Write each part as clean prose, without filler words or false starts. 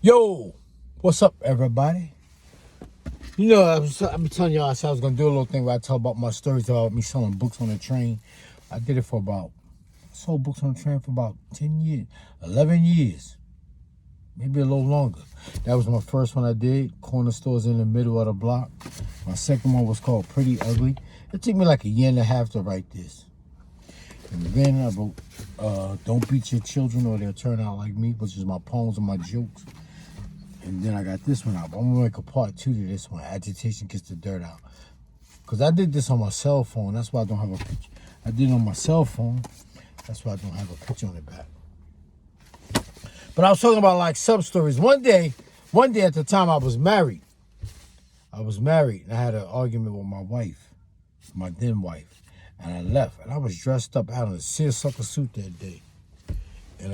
Yo, what's up, everybody? You know, I've been telling y'all I said I was gonna do a little thing where I tell about my stories about me selling books on the train. I did it for I sold books on the train for about 10 years, 11 years, maybe a little longer. That was my first one I did, corner stores in the middle of the block. My second one was called Pretty Ugly. It took me like a year and a half to write this. And then I wrote Don't Beat Your Children or They'll Turn Out Like Me, which is my poems and my jokes. And then I got this one out. I'm gonna make a part 2 to this one. Agitation Gets the Dirt Out. Because I did this on my cell phone. That's why I don't have a picture. I did it on my cell phone. That's why I don't have a picture on the back. But I was talking about like sub-stories. One day at the time I was married. And I had an argument with my wife, my then wife. And I left. And I was dressed up out in a seersucker suit that day. And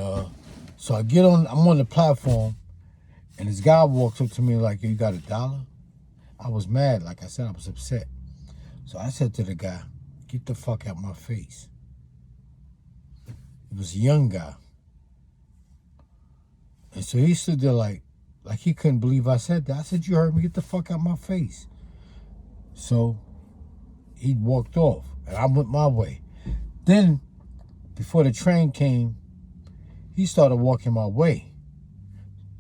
so I'm on the platform. And this guy walks up to me like, you got $1? I was mad. Like I said, I was upset. So I said to the guy, get the fuck out my face. It was a young guy. And so he stood there like he couldn't believe I said that. I said, you heard me, get the fuck out my face. So he walked off and I went my way. Then, before the train came, he started walking my way.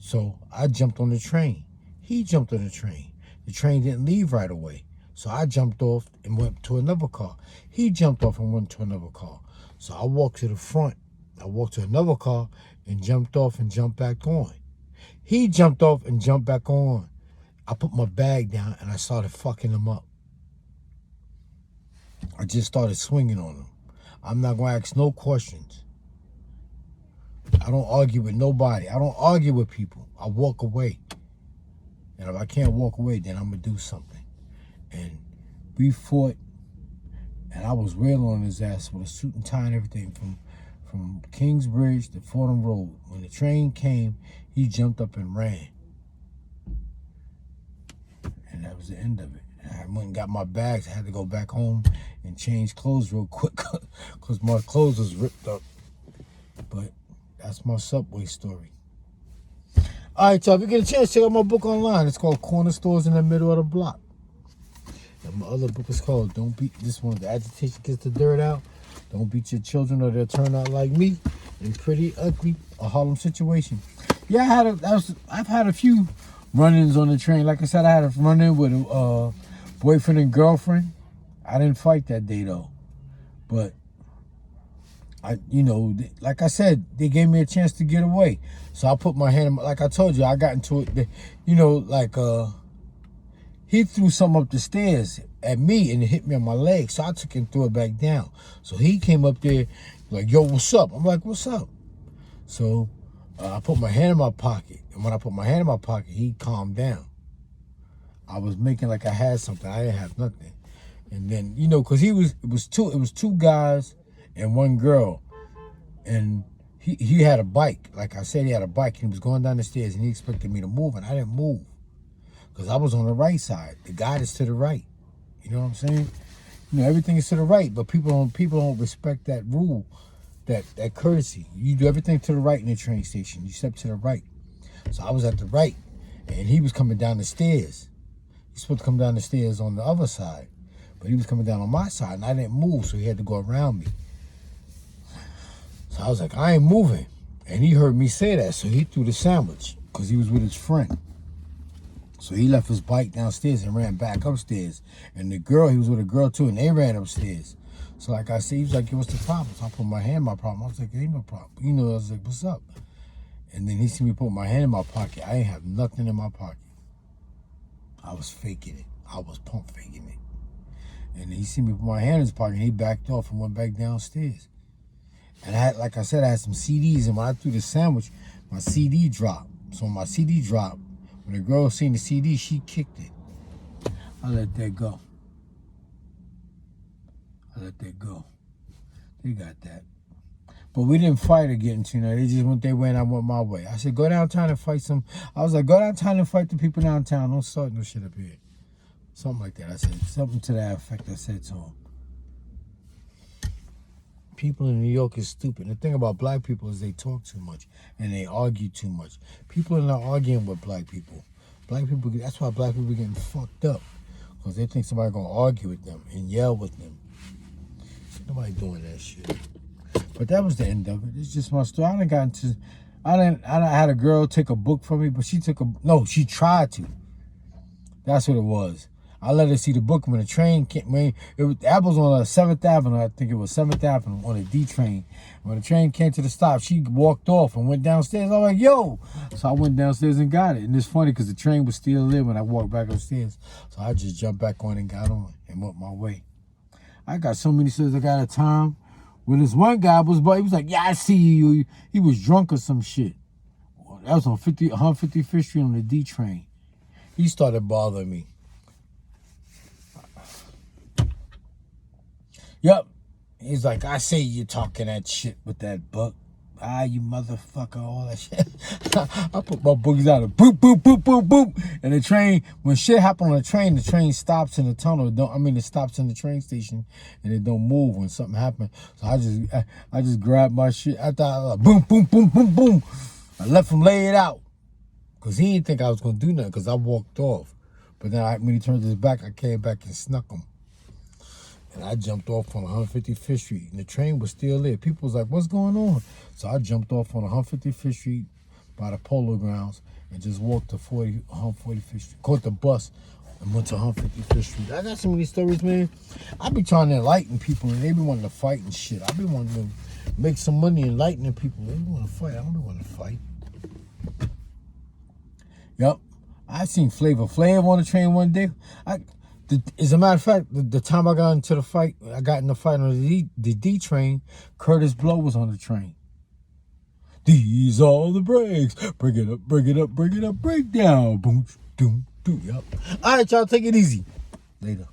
So I jumped on the train. He jumped on the train. The train didn't leave right away. So I jumped off and went to another car. He jumped off and went to another car. So I walked to the front. I walked to another car and jumped off and jumped back on. He jumped off and jumped back on. I put my bag down and I started fucking him up. I just started swinging on him. I'm not going to ask no questions. I don't argue with nobody. I don't argue with people. I walk away. And if I can't walk away, then I'm going to do something. And we fought, and I was railing on his ass with a suit and tie and everything from Kingsbridge to Fordham Road. When the train came, he jumped up and ran. And that was the end of it. And I went and got my bags. I had to go back home and change clothes real quick because my clothes was ripped up. But that's my subway story. All right, y'all. If you get a chance, check out my book online. It's called Corner Stores in the Middle of the Block. And my other book is called Don't Beat This one. The Agitation Gets the Dirt Out. Don't Beat Your Children or They'll Turn Out Like Me. And Pretty Ugly, a Harlem Situation. Yeah, I've had a few run-ins on the train. Like I said, I had a run-in with a boyfriend and girlfriend. I didn't fight that day though, but like I said, they gave me a chance to get away. So I put my hand in like I told you, I got into it, he threw something up the stairs at me and it hit me on my leg. So I took it and threw it back down. So he came up there like, yo, what's up? I'm like, what's up? So I put my hand in my pocket. And when I put my hand in my pocket, he calmed down. I was making like I had something. I didn't have nothing. And then, because it was two guys and one girl, and he had a bike. Like I said, he had a bike. He was going down the stairs, and he expected me to move, and I didn't move because I was on the right side. The guy is to the right. You know what I'm saying? Everything is to the right, but people don't respect that rule, that courtesy. You do everything to the right in the train station. You step to the right. So I was at the right, and he was coming down the stairs. He's supposed to come down the stairs on the other side, but he was coming down on my side, and I didn't move, so he had to go around me. So I was like, I ain't moving. And he heard me say that, so he threw the sandwich because he was with his friend. So he left his bike downstairs and ran back upstairs. And he was with a girl too, and they ran upstairs. So like I said, he was like, what's the problem? So I put my hand in my problem. I was like, ain't no problem. I was like, what's up? And then he seen me put my hand in my pocket. I ain't have nothing in my pocket. I was faking it. I was pump faking it. And then he seen me put my hand in his pocket, and he backed off and went back downstairs. And like I said, I had some CDs, and when I threw the sandwich, my CD dropped. So when my CD dropped, when the girl seen the CD, she kicked it. I let that go. They got that. But we didn't fight or get into it. They just went their way and I went my way. I said, go downtown and fight some. I was like, go downtown and fight the people downtown. Don't start no shit up here. Something like that. I said something to that effect I said to him. People in New York is stupid. The thing about black people is they talk too much and they argue too much. People are not arguing with black people. Black people, that's why black people getting fucked up. Because they think somebody going to argue with them and yell with them. Nobody doing that shit. But that was the end of it. It's just my story. I had a girl take a book from me, but she tried to. That's what it was. I let her see the book when the train came. That was on 7th Avenue. I think it was 7th Avenue on the D train. When the train came to the stop, she walked off and went downstairs. I was like, yo. So I went downstairs and got it. And it's funny because the train was still there when I walked back upstairs. So I just jumped back on and got on and went my way. I got so many stories. I got a time when this one guy he was like, yeah, I see you. He was drunk or some shit. That was on 155th Street on the D train. He started bothering me. Yep. He's like, I see you talking that shit with that book. Ah, you motherfucker, all that shit. I put my books out and boop, boop, boop, boop, boop. And the train, when shit happen on the train stops in the tunnel. It stops in the train station and it don't move when something happens. So I just grabbed my shit. I thought, boom, boom, boom, boom, boom. I left him lay it out. Because he didn't think I was going to do nothing because I walked off. But then when he turned his back, I came back and snuck him. And I jumped off on 155th Street. And the train was still there. People was like, what's going on? So I jumped off on 155th Street by the Polo Grounds and just walked to 145th Street. Caught the bus and went to 155th Street. I got so many stories, man. I be trying to enlighten people and they be wanting to fight and shit. I be wanting to make some money enlightening people. They be wanting to fight. I don't be wanting to fight. Yep. I seen Flavor Flav on the train one day. As a matter of fact, the time I got in the fight on the D train, Curtis Blow was on the train. These are the breaks. Bring it up, bring it up, bring it up, break down. Boom, doom, doom. Yep. All right, y'all, take it easy. Later.